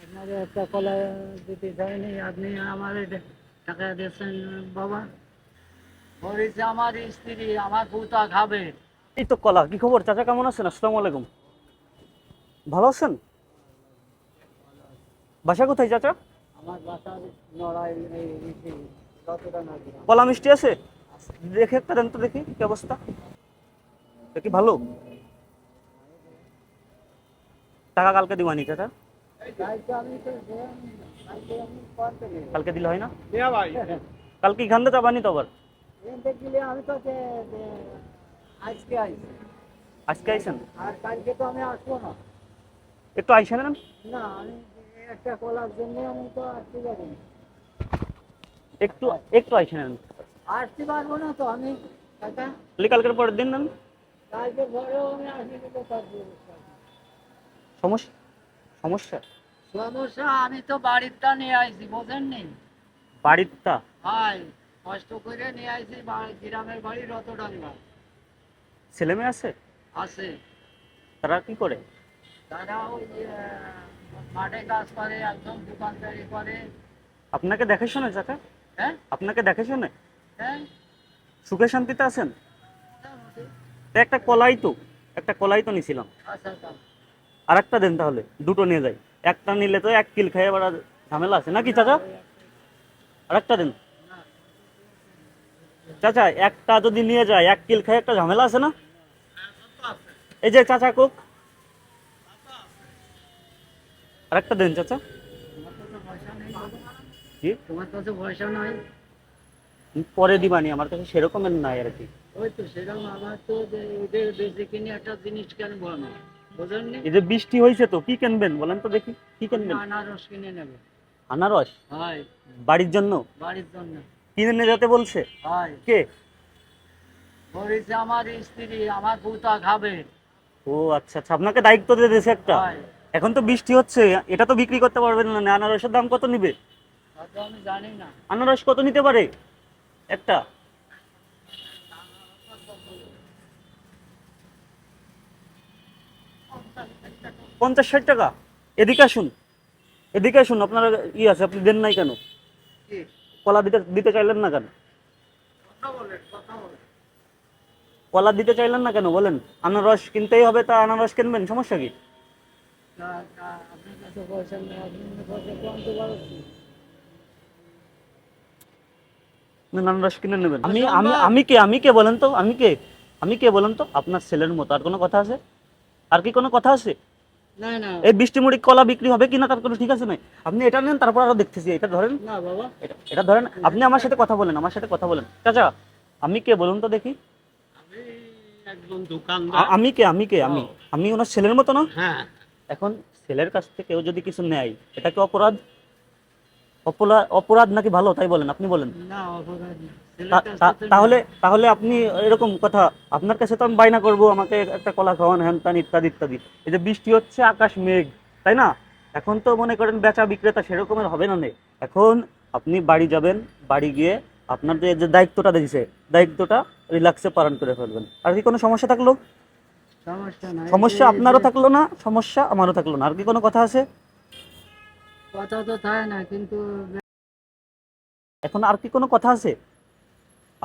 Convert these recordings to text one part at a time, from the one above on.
আপনাকে একটা কলা দিতে চাইনি, আপনি আমার টাকা দিয়েছেন বাবা। বলেছে আমার স্ত্রী আমার পুতা খাবে। এই তো কলা। কি খবর চাচা, কেমন আছেন? আসসালামু আলাইকুম। ভালো আছেন? বাসা কোথায় চাচা? আমার বাসার নড়াই যতটা না দিলাম। কলা মিষ্টি আছে? দেখে একটা দেন তো দেখি কি অবস্থা। এটা কি ভালো? টাকা কালকে দিবানি চাচা। তাইতো আমি তো কালকে আমি করতে নেই। কালকে দিলে হয় না? ভাই কালকে এখান থেকে যাবানি তো আবার? এনতে গেলে আমি তো আজকে আইছি, আজকে আইসেন? আর কালকে তো আমি আসবো না। একটু আইসেন না। না আমি একটা কলার জন্য আমি তো আসতে পারি না। একটু একটু আইসেন। আসতে পারবো না তো আমি কাকা। তাহলে কালকের পরের দিন নেন। কালকে পরেও আমি আসি তো পারবো। সমস্যা সমস্যা সমস্যা আমি তো বাড়িটা নিয়ে আইছি, বোঝেন নি? বাড়িরটা? ভাই কষ্ট করে নিয়ে আইছি, গ্রামের বাড়ি রতডাঙ্গা। ছেলে মেয়ে আছে? আছে। তারা কি করে? তারা ওই মাঠে কাজ করে, একজন দোকানদারি করে। আপনাকে দেখে শুনে চাচা? হ্যাঁ আপনাকে দেখে শুনে হ্যাঁ। সুখে শান্তিতে আছেন? মোটামুটি। তা একটা কলাই তো, একটা কলাই তো নিছিলাম। আচ্ছা আচ্ছা। আর একটা দেন তাহলে, দুটো নিয়ে যাই। একটা নিলে তো এক কিল খাইয়ে আবার ঝামেলা আছে নাকি না, চাচা? ওই আর একটা দেন। না। চাচা একটা যদি নিয়ে যায় এক কিল খাই একটা ঝামেলা আছে না? এই যে চাচা কোক। আর একটা দেন চাচা। তোমার কাছে পয়সা নেই বাবা? জি? তোমার কাছে পয়সা নাই? পরে দিবানি, আমার কাছে সেরকমের নাই আর কি। ওই তো সেরকম আমার তো যে ওদের বেঁচে কিনে একটা জিনিস কেনবো আমি, বোঝেননি? এই যে বৃষ্টি হয়েছে তো কি কিনবেন বলেন তো দেখি, কি আমি কিনবেন? আনারস কিনে নেবে। আনারস? হয়। বাড়ির জন্য? বাড়ির জন্য। কিনে নিয়ে যেতে বলছে? হয়। কে? বলেছে আমার স্ত্রী আমার পুতা খাবে। ও আচ্ছা আচ্ছা, আপনাকে দায়িত্ব দিয়ে দিয়েছে একটা। হয়। এখন তো বৃষ্টি হচ্ছে, এটা তো বিক্রি করতে পারবেন না। আনারসের দাম কত নিবে? তা তো আমি জানি না। আনারস কত নিতে পারে একটা? 50-60 টাকা? এদিকে আসুন, এদিকে আসুন। আপনার ই আছে, আপনি দেন নাই কেন? কি? কলা দিতে দিতে চাইলেন না কেন? কথা বলেন কথা বলেন। কলা দিতে চাইলেন না কেন বলেন? আনারস কিনতেই হবে, তা আনারস কিনবেন, সমস্যা কি? আপনার কাছে পয়সা নেই, আপনি পয়সা তো আনতে পারছি। না, আনারস কিনে নেবেন। আমি আসুন আমি বা। আমি কে বলেন তো? আমি কে বলেন তো? আপনার ছেলের মতো। আর কোনো কথা আছে? আর কি কোনো কথা আছে? না না। এই বৃষ্টি মুড়ি কলা বিক্রি হবে কিনা তার কোনো ঠিক আছে নাই। আপনি এটা নেন, তারপর আরো দেখতেছি। এটা ধরেন, না বাবা। এটা ধরেন। আপনি আমার সাথে কথা বলেন, আমার সাথে কথা বলেন চাচা। আমি কে বলুন তো দেখি? আমি একজন দোকানদার। আমি আমি ওনার ছেলের মতো না? হ্যাঁ। এখন ছেলের কাছ থেকে কেউ যদি কিছু নেয়, এটা কি অপরাধ? অপরাধ অপরাধ নাকি ভালো, তাই বলেন, আপনি বলেন। না অপরাধ না। ছেলের কাছ থেকে তাহলে তাহলে আপনি এরকম কথা, আপনার কাছে তো আমি বায়না করবো আমাকে একটা কলা খাওয়ান, হ্যান ত্যান ইত্যাদি ইত্যাদি। এই যে বৃষ্টি হচ্ছে, আকাশ মেঘ, তাই না? এখন তো মনে করেন বেচা বিক্রেতা সেরকমের হবে না নে। এখন আপনি বাড়ি যাবেন, বাড়ি গিয়ে আপনার যে যে দায়িত্বটা দিয়েছে, দায়িত্বটা রিল্যাক্সে পালন করে ফেলবেন। আর কি কোনো সমস্যা থাকলো? সমস্যা নাই, সমস্যা আপনারও থাকলো না, সমস্যা আমারও থাকলো না। আর কি কোনো কথা আছে? কথা তো থাকে না কিন্তু। এখন আর কি কোনো কথা আছে?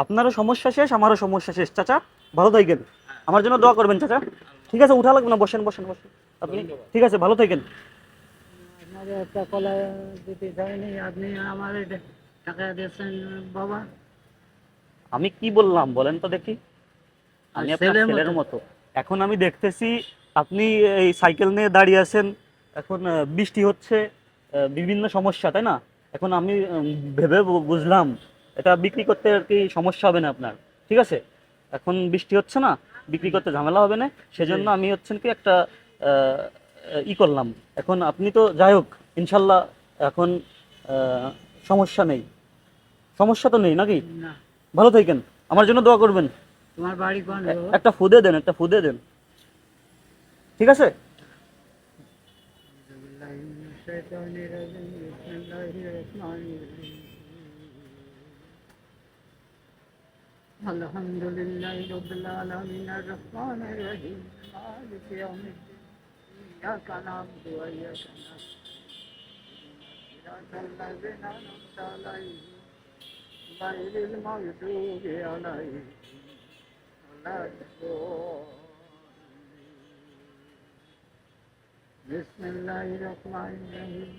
আপনারও সমস্যা শেষ, আমারও সমস্যা শেষ চাচা। ভালো থাকেন, আমার জন্য দোয়া করবেন চাচা। ঠিক আছে, উঠা লাগবে না, বসেন বসেন বসেন আপনি। ঠিক আছে, ভালো থাকেন। আপনাকে একটা কলা দিতে চাইনি, আপনি আমার টাকা দিয়েছেন বাবা। আমি কি বললাম বলেন তো দেখি? আর আমি আপনার ছেলের ছেলের মতো। মতো। এখন আমি দেখতেছি আপনি এই সাইকেল নিয়ে দাঁড়িয়ে আছেন। এখন বৃষ্টি হচ্ছে, বিভিন্ন সমস্যা, তাই না? এখন আমি ভেবে বুঝলাম এটা বিক্রি করতে আর কি সমস্যা হবে না আপনার। ঠিক আছে, এখন বৃষ্টি হচ্ছে না, বিক্রি করতে ঝামেলা হবে না। জি। সেজন্য আমি হচ্ছেন কি একটা আহ, ই করলাম। এখন আপনি তো যাই হোক, ইনশাল্লাহ এখন সমস্যা নেই। সমস্যা তো নেই নাকি? না। ভালো থাকেন, আমার জন্য দোয়া করবেন। তোমার বাড়ি কোন বাবা? একটা ফুদে দেন, একটা ফুদে দেন। ঠিক আছে? আলহামদুলিল্লাহ রাব্বিল আলামিন আর রহমানির রহিম মালিক ইয়াউমিদ্দিন ইয়্যাকা না'বুদু ওয়া ইয়্যাকা নাস্তাঈন الذين أنعمت عليهم غير المغضوب عليهم ولا الضالين. بسم الله الرحمن الرحيم.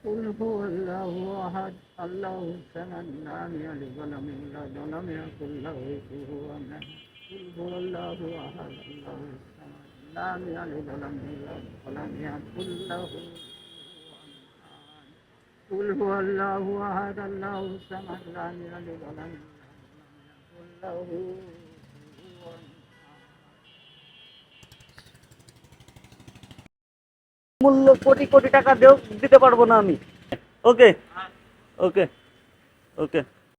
قل هو الله أحد الله الصمد لم يلد ولم يولد ولم يكن له كفوا أحد. قل هو الله أحد الله الصمد لم يلد ولم يولد ولم يكن له كفوا أحد. قل هو الله أحد الله الصمد لم يلد ولم يولد ولم يكن له كفوا أحد. মূল্য কোটি কোটি টাকা দিতে পারবো না আমি। ওকে ওকে ওকে।